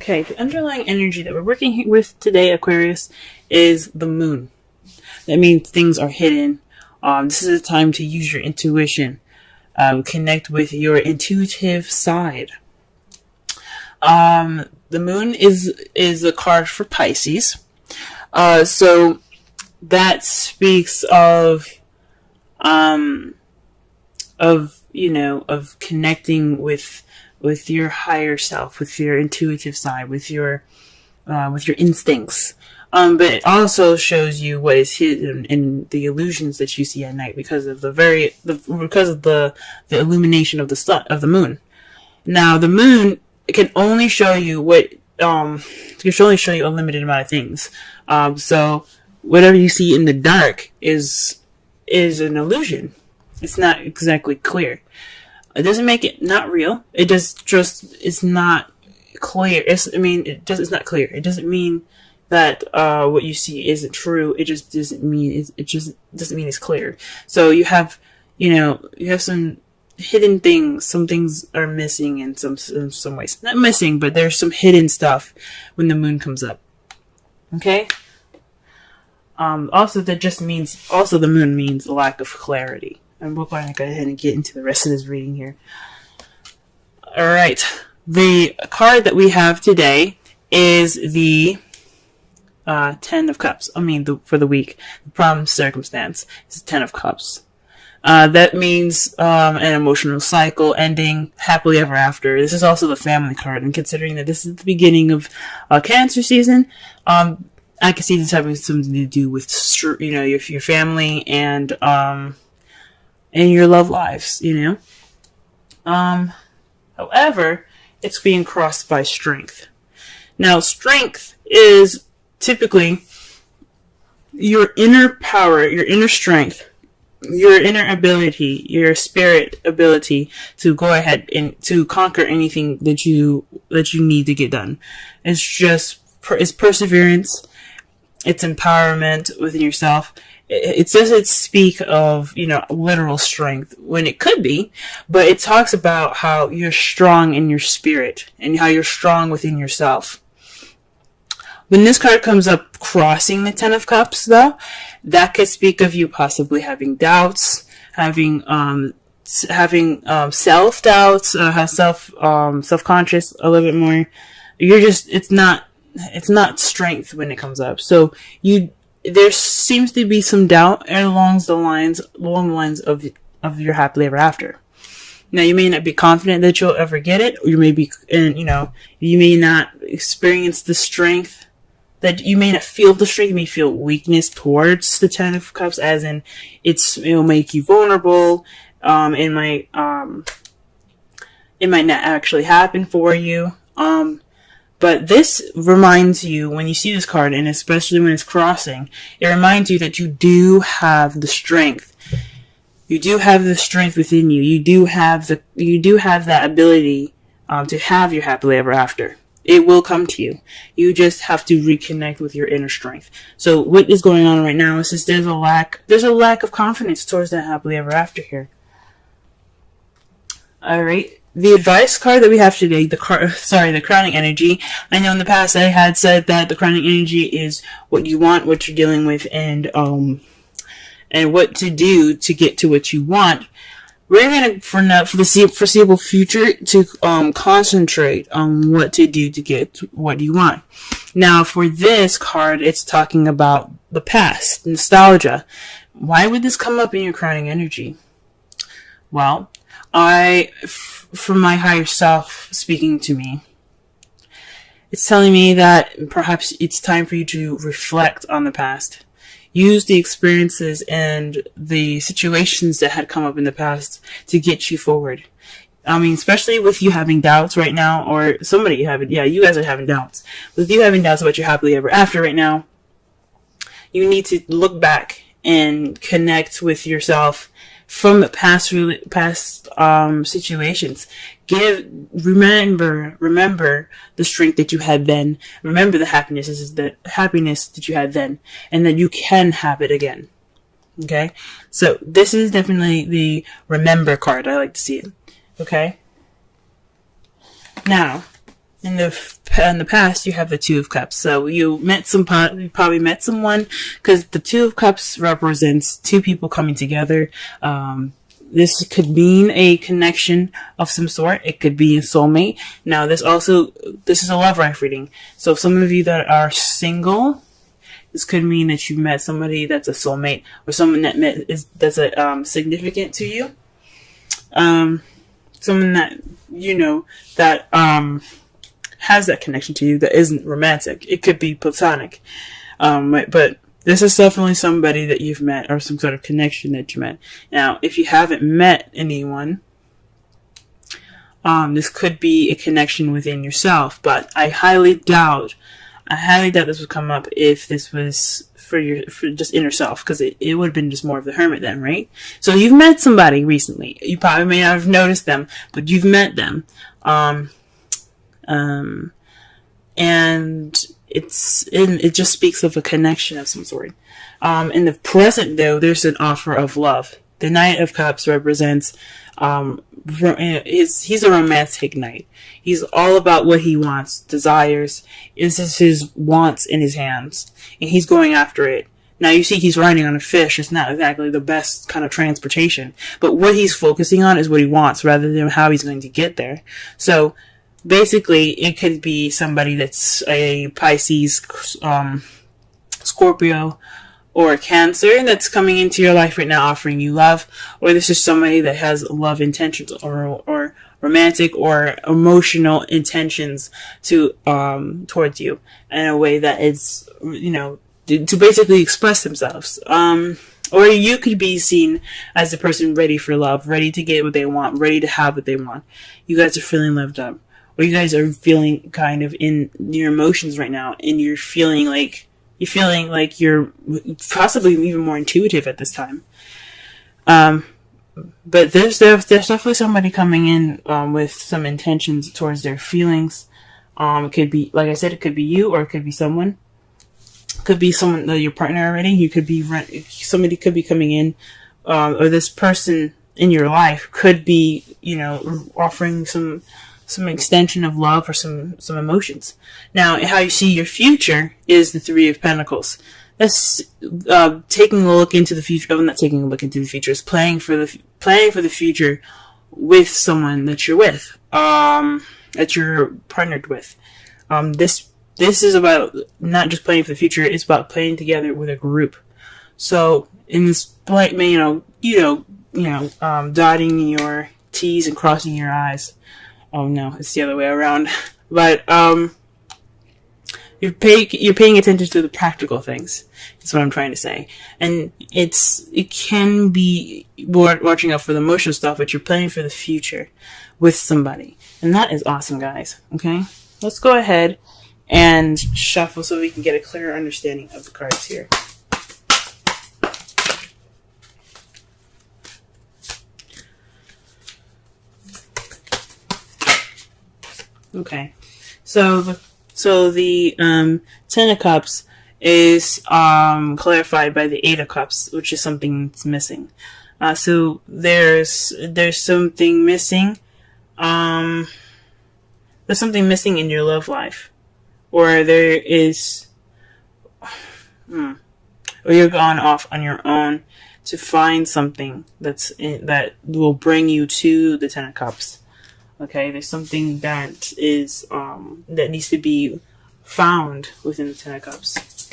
Okay, the underlying energy that we're working with today, Aquarius, is the moon. That means things are hidden. This is a time to use your intuition. Connect with your intuitive side. The moon is a card for Pisces. So that speaks of connecting with your higher self, with your intuitive side, with your instincts. But it also shows you what is hidden in the illusions that you see at night because of the illumination of the sun, of the moon. Now, the moon can only show you a limited amount of things. So whatever you see in the dark is an illusion. It's not exactly clear. It doesn't make it not real. It it's not clear. It's not clear. It doesn't mean that what you see isn't true. It just doesn't mean it's clear. So you have some hidden things. Some things are missing in some ways. Not missing, but there's some hidden stuff when the moon comes up. Okay. Also the moon means a lack of clarity. And we're going to go ahead and get into the rest of this reading here. All right. The card that we have today is the 10 of Cups. For the week. The problem circumstance is 10 of Cups. That means an emotional cycle ending happily ever after. This is also the family card. And considering that this is the beginning of Cancer season, I can see this having something to do with your family and your love lives. However, it's being crossed by strength. Now, strength is typically your inner power, your inner strength, your inner ability, your spirit ability to go ahead and to conquer anything that you need to get done. It's perseverance. It's empowerment within yourself. It doesn't speak of, literal strength when it could be, but it talks about how you're strong in your spirit and how you're strong within yourself. When this card comes up crossing the 10 of Cups, though, that could speak of you possibly having doubts, having self-doubts, self-conscious a little bit more. It's not strength when it comes up. So there seems to be some doubt along the lines of your happily ever after. Now, you may not be confident that you'll ever get it, or you may not experience the strength, that you may not feel the strength. You may feel weakness towards the 10 of Cups, as in it'll make you vulnerable. It might not actually happen for you. But this reminds you, when you see this card, and especially when it's crossing, it reminds you that you do have the strength. You do have the strength within you. You do have that ability to have your happily ever after. It will come to you. You just have to reconnect with your inner strength. So what is going on right now is just there's a lack of confidence towards that happily ever after here. All right. The advice card that we have today, the crowning energy. I know in the past I had said that the crowning energy is what you want, what you're dealing with, and what to do to get to what you want. We're going to, for the foreseeable future, to concentrate on what to do to get what you want. Now, for this card, it's talking about the past, nostalgia. Why would this come up in your crowning energy? Well, from my higher self speaking to me, it's telling me that perhaps it's time for you to reflect on the past. Use the experiences and the situations that had come up in the past to get you forward. Especially with you having doubts right now, or you guys are having doubts. With you having doubts about your happily ever after right now, you need to look back and connect with yourself from the past situations. Remember the strength that you had then. Remember the happiness that you had then, and that you can have it again. Okay? So this is definitely the remember card. I like to see it. Okay? Now, in the past, you have the Two of Cups. So you probably met someone, because the Two of Cups represents two people coming together. This could mean a connection of some sort. It could be a soulmate. Now, this is a love life reading. So some of you that are single, this could mean that you met somebody that's a soulmate, or someone that's a significant to you. Someone that that has that connection to you that isn't romantic. It could be platonic. But this is definitely somebody that you've met, or some sort of connection that you met. Now, if you haven't met anyone, this could be a connection within yourself, but I highly doubt this would come up if this was for just inner self, because it would have been just more of the hermit then, right? So you've met somebody recently. You probably may not have noticed them, but you've met them. And it just speaks of a connection of some sort. In the present, though, there's an offer of love. The Knight of Cups represents, he's a romantic knight. He's all about what he wants, desires. This is his wants in his hands, and he's going after it. Now, you see he's riding on a fish. It's not exactly the best kind of transportation, but what he's focusing on is what he wants, rather than how he's going to get there. So, basically, it could be somebody that's a Pisces, Scorpio, or a Cancer that's coming into your life right now offering you love. Or this is somebody that has love intentions, or romantic or emotional intentions towards you in a way that is, to basically express themselves. Or you could be seen as the person ready for love, ready to get what they want, ready to have what they want. You guys are feeling loved up. Or you guys are feeling kind of in your emotions right now, and you're feeling like you're possibly even more intuitive at this time. But there's definitely somebody coming in with some intentions towards their feelings. It could be, like I said, it could be you, or it could be someone. It could be someone, your partner already. You could be somebody could be coming in, or this person in your life could be, offering some extension of love, or some emotions. Now, how you see your future is the Three of Pentacles. That's taking a look into the future. I'm not taking a look into the future. It's planning for the future with someone that you're with, that you're partnered with. This is about not just planning for the future. It's about playing together with a group. So in this, dotting your T's and crossing your I's. Oh no, it's the other way around. But you're paying attention to the practical things. That's what I'm trying to say. And it can be watching out for the emotional stuff, but you're planning for the future with somebody. And that is awesome, guys. Okay? Let's go ahead and shuffle so we can get a clearer understanding of the cards here. Okay, so the Ten of Cups is clarified by the Eight of Cups, which is something that's missing. So there's something missing. There's something missing in your love life, or there is, or you're gone off on your own to find something that will bring you to the Ten of Cups. Okay, there's something that is that needs to be found within the Ten of Cups,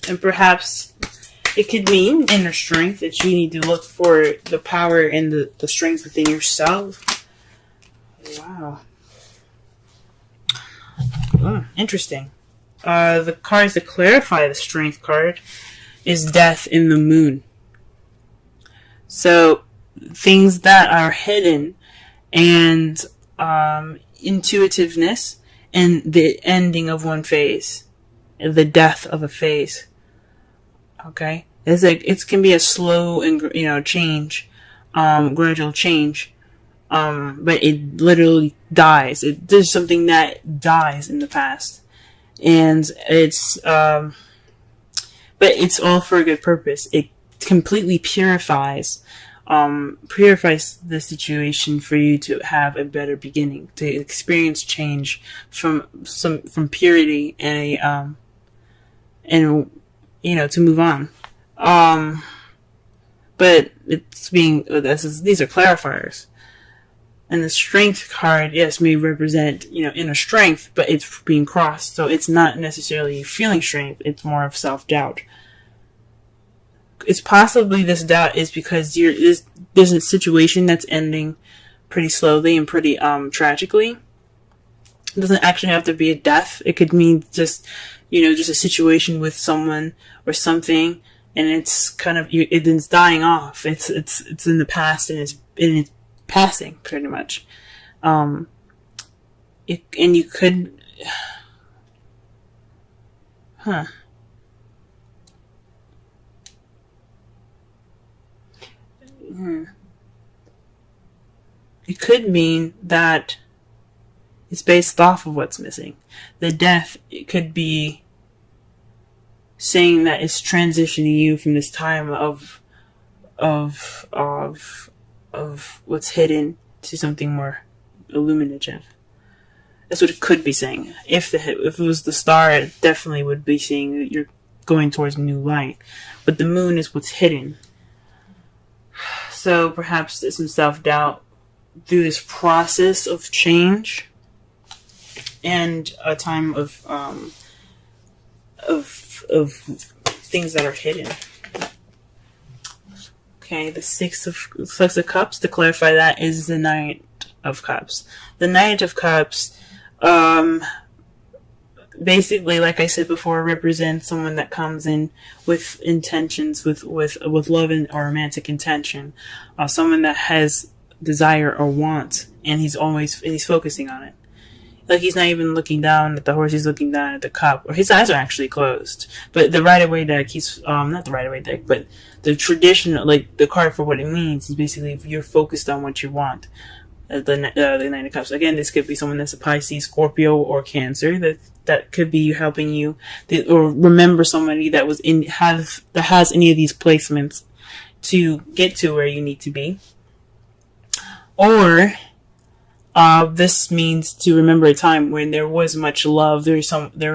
and perhaps it could mean inner strength, that you need to look for the power and the strength within yourself. Wow, interesting. The cards that clarify the Strength card is Death in the Moon. So, things that are hidden, and intuitiveness, and the ending of one phase, the death of a phase. Okay, it can be a slow and change, gradual change, but it literally dies. There's something that dies in the past, and but it's all for a good purpose. It completely purifies purifies the situation for you to have a better beginning, to experience change from purity and to move on. But these are clarifiers. And the strength card, yes, may represent, inner strength, but it's being crossed. So it's not necessarily feeling strength. It's more of self-doubt. It's possibly this doubt is because there's a situation that's ending pretty slowly and pretty tragically. It doesn't actually have to be a death. It could mean just a situation with someone or something, and it's kind of it's dying off. It's in the past, and it's passing pretty much. And you could, It could mean that it's based off of what's missing. The death, it could be saying that it's transitioning you from this time of what's hidden to something more illuminative. That's what it could be saying. If it was the star, it definitely would be saying that you're going towards new light. But the moon is what's hidden. So perhaps there's some self-doubt through this process of change and a time of things that are hidden. Okay, the Six of Cups, to clarify that, is the Knight of Cups. The Knight of Cups, basically, like I said before, represents someone that comes in with intentions, with love and or romantic intention. Someone that has desire or want, and he's focusing on it. Like, he's not even looking down at the horse, he's looking down at the cup. Or his eyes are actually closed. But the Rider-Waite deck, not the Rider-Waite deck, but the traditional, like, the card for what it means is basically if you're focused on what you want. The Knight of Cups. Again, this could be someone that's a Pisces, Scorpio, or Cancer. That could be helping you, or remember somebody that has any of these placements to get to where you need to be. Or this means to remember a time when there was much love. There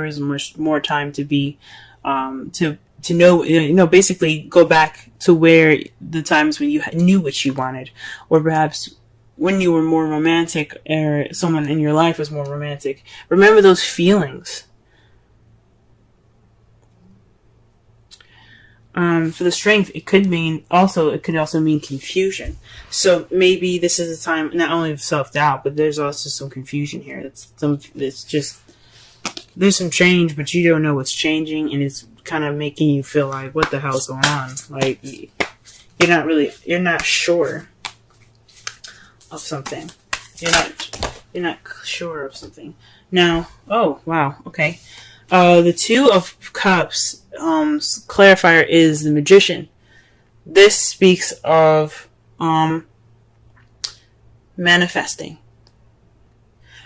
is much more time to be, to know, basically go back to where the times when you knew what you wanted, or perhaps when you were more romantic, or someone in your life was more romantic. Remember those feelings. For the Strength, it could also mean confusion. So maybe this is a time not only of self-doubt, but there's also some confusion here. There's some change, but you don't know what's changing, and it's kind of making you feel like, what the hell's going on? Like, you're not sure of something. You're not sure of something. Now, oh wow, okay. The Two of Cups clarifier is the Magician. This speaks of manifesting.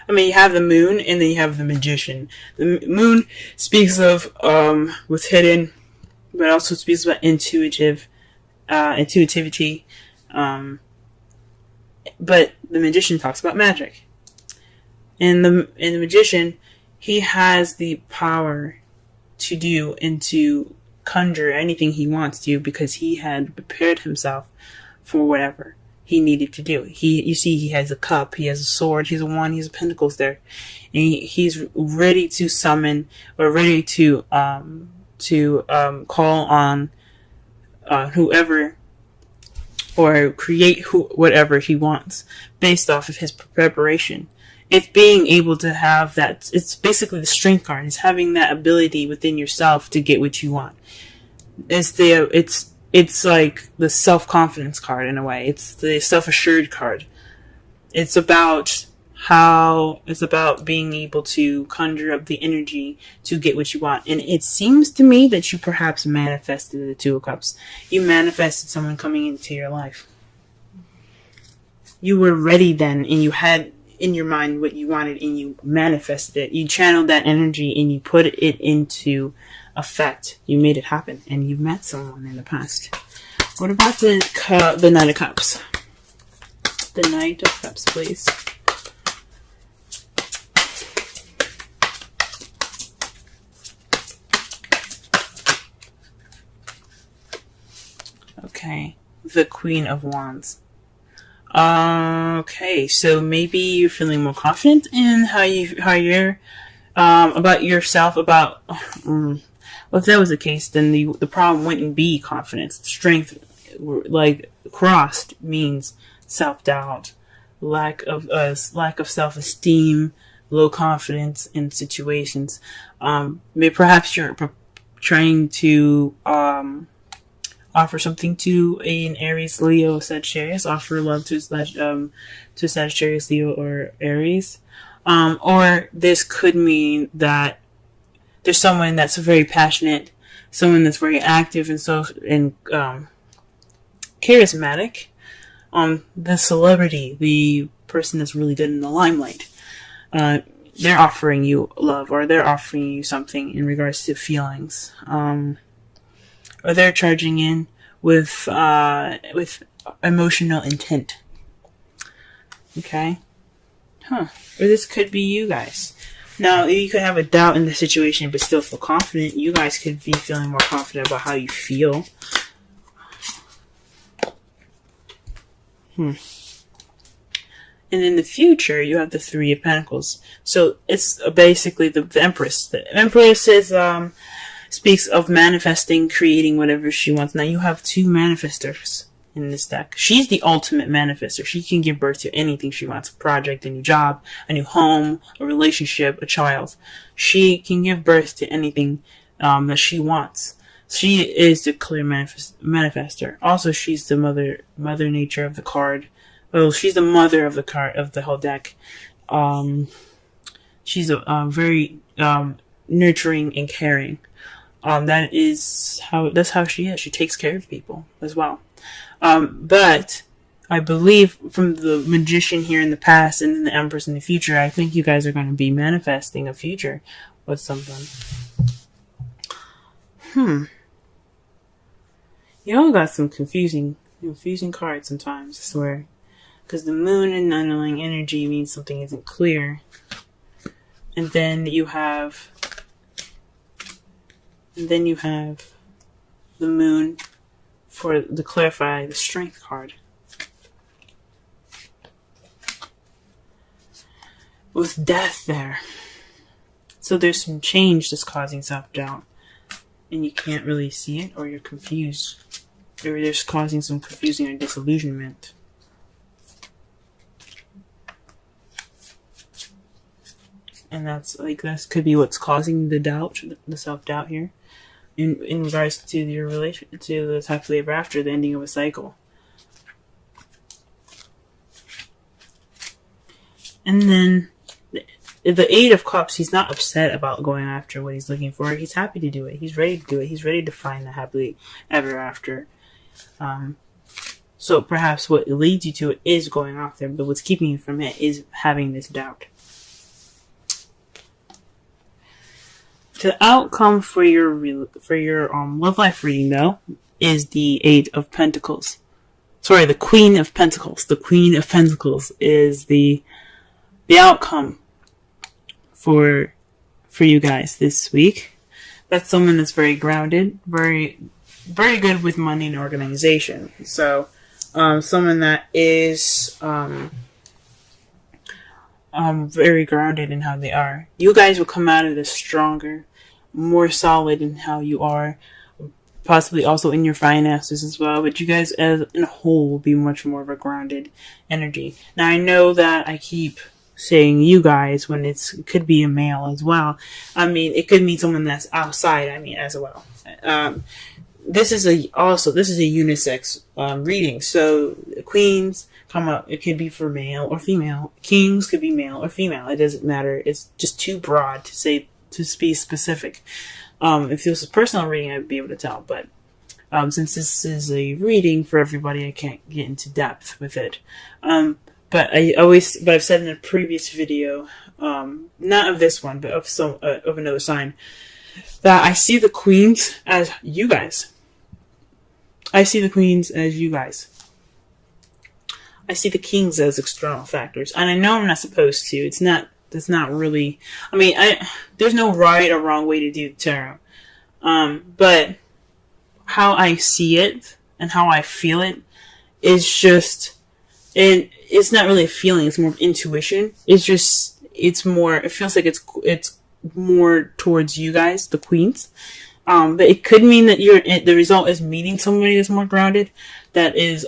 I mean, you have the Moon, and then you have the Magician. The Moon speaks of what's hidden, but also speaks about intuitivity. But the Magician talks about magic. And the Magician, he has the power to do and to conjure anything he wants to, because he had prepared himself for whatever he needed to do. He has a cup, he has a sword, he has a wand, he has pentacles there, and he's ready to summon, or ready to call on whoever, or create whatever he wants based off of his preparation. It's being able to have that. It's basically the Strength card. It's having that ability within yourself to get what you want. It's like the self-confidence card in a way. It's the self-assured card. It's about being able to conjure up the energy to get what you want. And it seems to me that you perhaps manifested the Two of Cups. You manifested someone coming into your life. You were ready then, and you had in your mind what you wanted, and you manifested it. You channeled that energy, and you put it into effect. You made it happen, and you've met someone in the past. What about the Knight of Cups? The Knight of Cups, please. Okay, the Queen of Wands. Okay, so maybe you're feeling more confident in how you're about yourself. About well, if that was the case, then the problem wouldn't be confidence. Strength, like crossed, means self-doubt, lack of self-esteem, low confidence in situations. Maybe perhaps you're trying to offer something to an Aries, Leo, Sagittarius. Offer love to Sagittarius, Leo, or Aries. Or this could mean that there's someone that's very passionate, someone that's very active and charismatic. The celebrity, the person that's really good in the limelight. They're offering you love, or they're offering you something in regards to feelings. Or they're charging in with emotional intent. Okay? Or this could be you guys. Now, you could have a doubt in the situation but still feel confident. You guys could be feeling more confident about how you feel. And in the future, you have the Three of Pentacles. So it's basically the Empress. The Empress is speaks of manifesting, creating whatever she wants. Now you have two manifestors in this deck. She's the ultimate manifester. She can give birth to anything she wants. A project, a new job, a new home, a relationship, a child. She can give birth to anything that she wants. She is the clear manifester. Also, she's the mother nature of the card. Well, she's the mother of the card, of the whole deck. She's a very nurturing and caring. That's how she is. She takes care of people as well. But I believe from the Magician here in the past and then the Empress in the future, I think you guys are going to be manifesting a future with something. You all got some confusing cards sometimes, I swear. Because the Moon and underlying energy means something isn't clear. And then you have the Moon to clarify the Strength card. With Death there. So there's some change that's causing self-doubt. And you can't really see it, or you're confused. Or there's causing some confusing or disillusionment. And that could be what's causing the doubt, the self-doubt here. In regards to your relation, to the happily ever after, the ending of a cycle. And then the Eight of Cups, he's not upset about going after what he's looking for. He's happy to do it. He's ready to do it. He's ready to find the happily ever after. So perhaps what leads you to it is going off there, but what's keeping you from it is having this doubt. The outcome for your love life reading, though, is the Eight of Pentacles. Sorry, the Queen of Pentacles. The Queen of Pentacles is the outcome for you guys this week. That's someone that's very grounded, very good with money and organization. So, someone that is very grounded in how they are. You guys will come out of this stronger, more solid in how you are, possibly also in your finances as well. But you guys as in a whole will be much more of a grounded energy. Now I know that I keep saying you guys when it could be a male as well. I mean, it could mean someone that's outside. I mean, as well. This is a unisex reading. So queens come up. It could be for male or female. Kings could be male or female. It doesn't matter. It's just too broad to be specific. If this was a personal reading, I'd be able to tell. But since this is a reading for everybody, I can't get into depth with it. But I've said in a previous video, not of this one, but of another sign, that I see the queens as you guys. I see the queens as you guys. I see the kings as external factors. And I know I'm not supposed to. That's not really, I mean, there's no right or wrong way to do tarot. But how I see it and how I feel it is just, and it's not really a feeling, it's more intuition. It feels like it's more towards you guys, the queens. But it could mean that the result is meeting somebody that's more grounded, that is,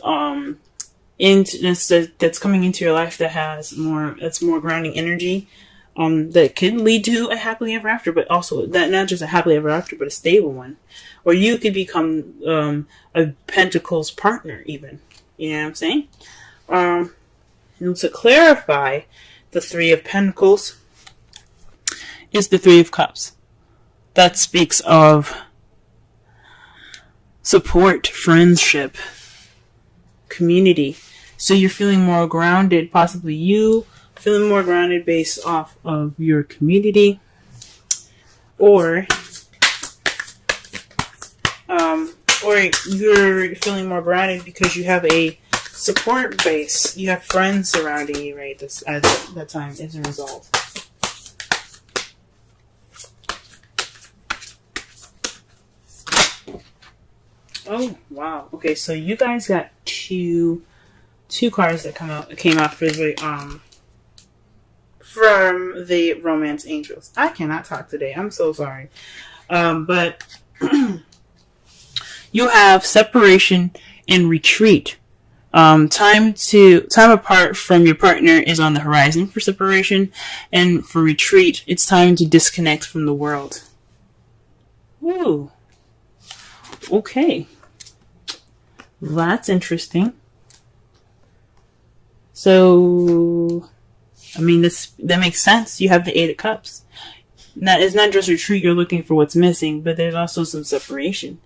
that's coming into your life that's more grounding energy, that can lead to a happily ever after, but also that not just a happily ever after, but a stable one. Or you could become, a Pentacles partner even. You know what I'm saying? And to clarify, the Three of Pentacles is the Three of Cups. That speaks of support, friendship, community. So you're feeling more grounded, possibly you feeling more grounded based off of your community, or you're feeling more grounded because you have a support base. You have friends surrounding you right at that time as a result. Oh wow! Okay, so you guys got two cards that came out for the from the Romance Angels. I cannot talk today. I'm so sorry, but you have separation and retreat. Time apart from your partner is on the horizon for separation, and for retreat, it's time to disconnect from the world. Ooh. Okay. That's interesting. So, I mean, that makes sense. You have the Eight of Cups. Now, it's not just retreat, you're looking for what's missing, but there's also some separation.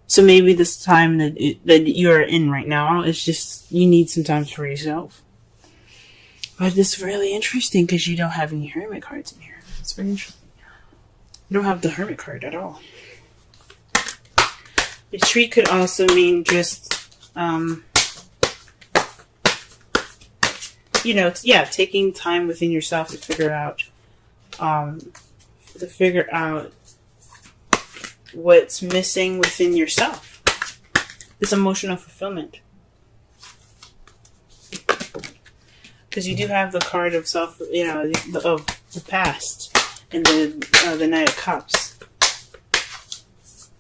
So maybe this time that you're in right now, it's just, you need some time for yourself. But it's really interesting because you don't have any Hermit cards in here. It's very interesting. You don't have the Hermit card at all. Retreat could also mean just, taking time within yourself to figure out what's missing within yourself. This emotional fulfillment. Because you do have the card of of the past and the Knight of Cups.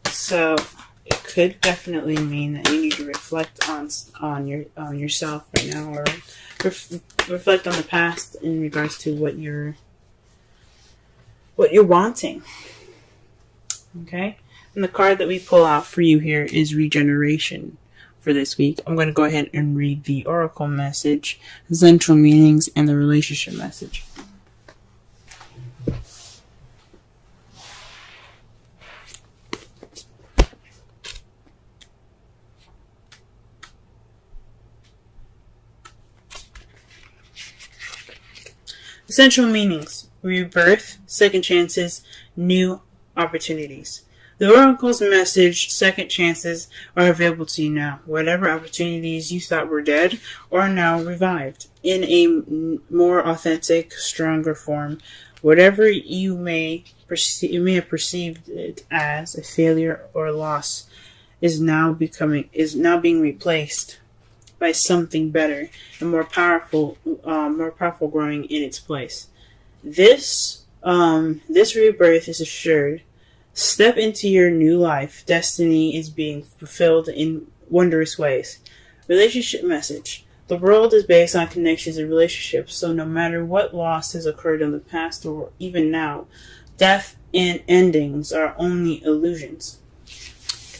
So it could definitely mean that you need to reflect on yourself right now, or reflect on the past in regards to what you're wanting. Okay? And the card that we pull out for you here is regeneration for this week. I'm going to go ahead and read the oracle message, central meanings, and the relationship message. Essential meanings: rebirth, second chances, new opportunities. The Oracle's message, second chances, are available to you now. Whatever opportunities you thought were dead are now revived in a more authentic, stronger form. Whatever you may have perceived it as a failure or loss is now being replaced by something better and more powerful growing in its place. This rebirth is assured. Step into your new life. Destiny is being fulfilled in wondrous ways. Relationship message: the world is based on connections and relationships, so no matter what loss has occurred in the past or even now, death and endings are only illusions.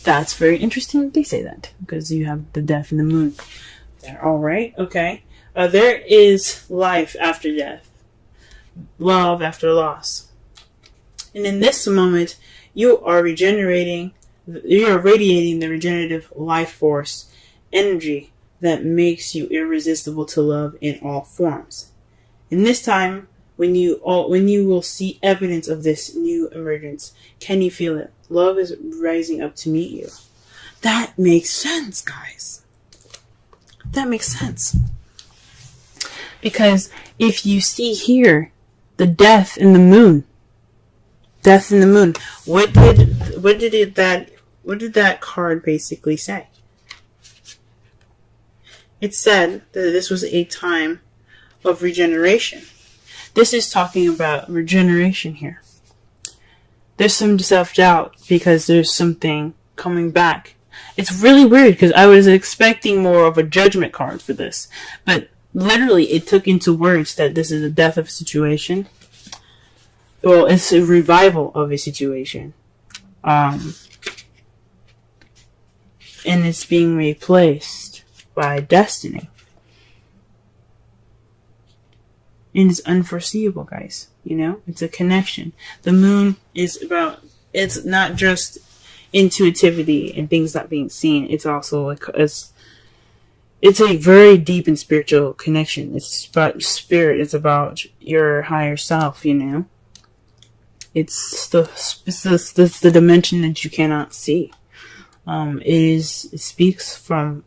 That's very interesting that they say that, because you have the death and the moon there. Alright, okay. There is life after death, love after loss. And in this moment, you are radiating the regenerative life force energy that makes you irresistible to love in all forms. In this time, when you will see evidence of this new emergence, can you feel it? Love is rising up to meet you. That makes sense, guys. That makes sense. Because if you see here, the death in the moon. Death in the moon. What did that card basically say? It said that this was a time of regeneration. This is talking about regeneration here. There's some self-doubt because there's something coming back. It's really weird because I was expecting more of a judgment card for this. But literally it took into words that this is a death of a situation. Well, it's a revival of a situation. And it's being replaced by destiny. And it's unforeseeable, guys. You know, it's a connection. The moon is about, it's not just intuitivity and things not being seen. It's also like, it's a very deep and spiritual connection. It's about spirit. It's about your higher self, you know. It's the dimension that you cannot see. It speaks from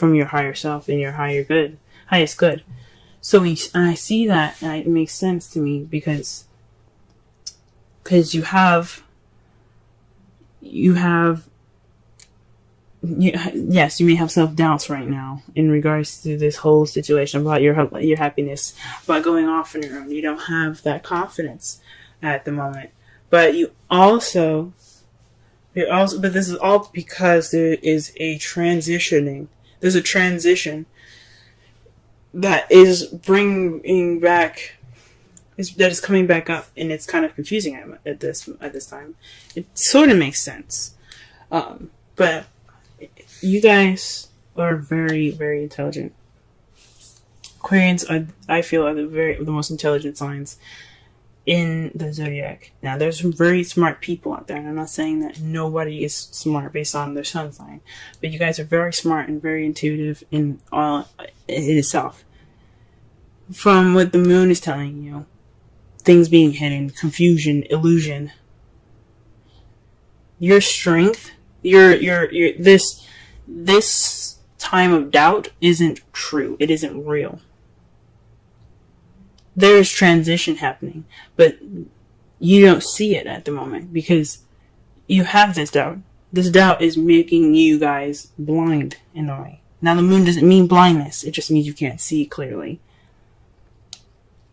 your higher self and your highest good. So when I see that, it makes sense to me because you may have self-doubts right now in regards to this whole situation about your happiness, about going off on your own. You don't have that confidence at the moment, but but this is all because there is a transitioning. There's a transition that is bringing back, that is coming back up, and it's kind of confusing at this time. It sort of makes sense, but you guys are very, very intelligent. Aquarians, I feel, are the most intelligent signs in the zodiac. Now, there's some very smart people out there, and I'm not saying that nobody is smart based on their sun sign, but you guys are very smart and very intuitive in itself. From what the moon is telling you, things being hidden, confusion, illusion, your strength, this time of doubt isn't true. It isn't real. There is transition happening, but you don't see it at the moment because you have this doubt. This doubt is making you guys blind in a way. Now, the moon doesn't mean blindness. It just means you can't see clearly.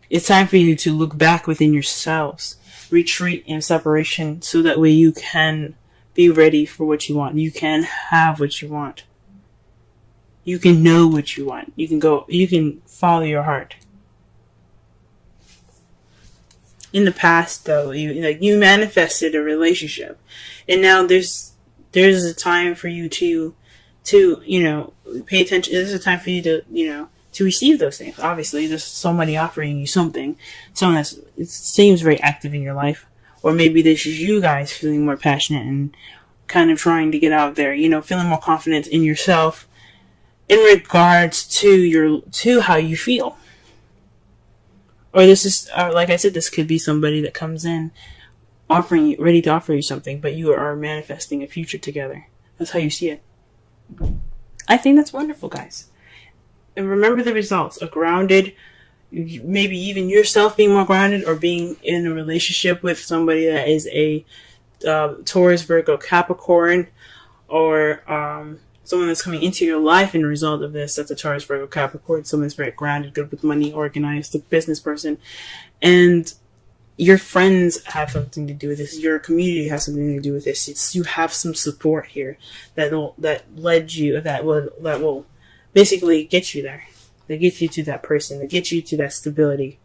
It's time for you to look back within yourselves, retreat in separation, so that way you can be ready for what you want. You can have what you want. You can know what you want. You can follow your heart. In the past, though, you manifested a relationship, and now there's a time for you to pay attention. There's a time for you to receive those things. Obviously, there's somebody offering you something, someone it seems very active in your life, or maybe this is you guys feeling more passionate and kind of trying to get out there, feeling more confident in yourself in regards to how you feel. Or this is, like I said, this could be somebody that comes in ready to offer you something, but you are manifesting a future together. That's how you see it. I think that's wonderful, guys. And remember the results. A grounded, maybe even yourself being more grounded, or being in a relationship with somebody that is a Taurus, Virgo, Capricorn, or someone that's coming into your life in a result of this. That's a Taurus, Virgo, Capricorn. Someone that's very grounded, good with money, organized, a business person. And your friends have something to do with this. Your community has something to do with this. You have some support here that will basically get you there. They get you to that person. They get you to that stability.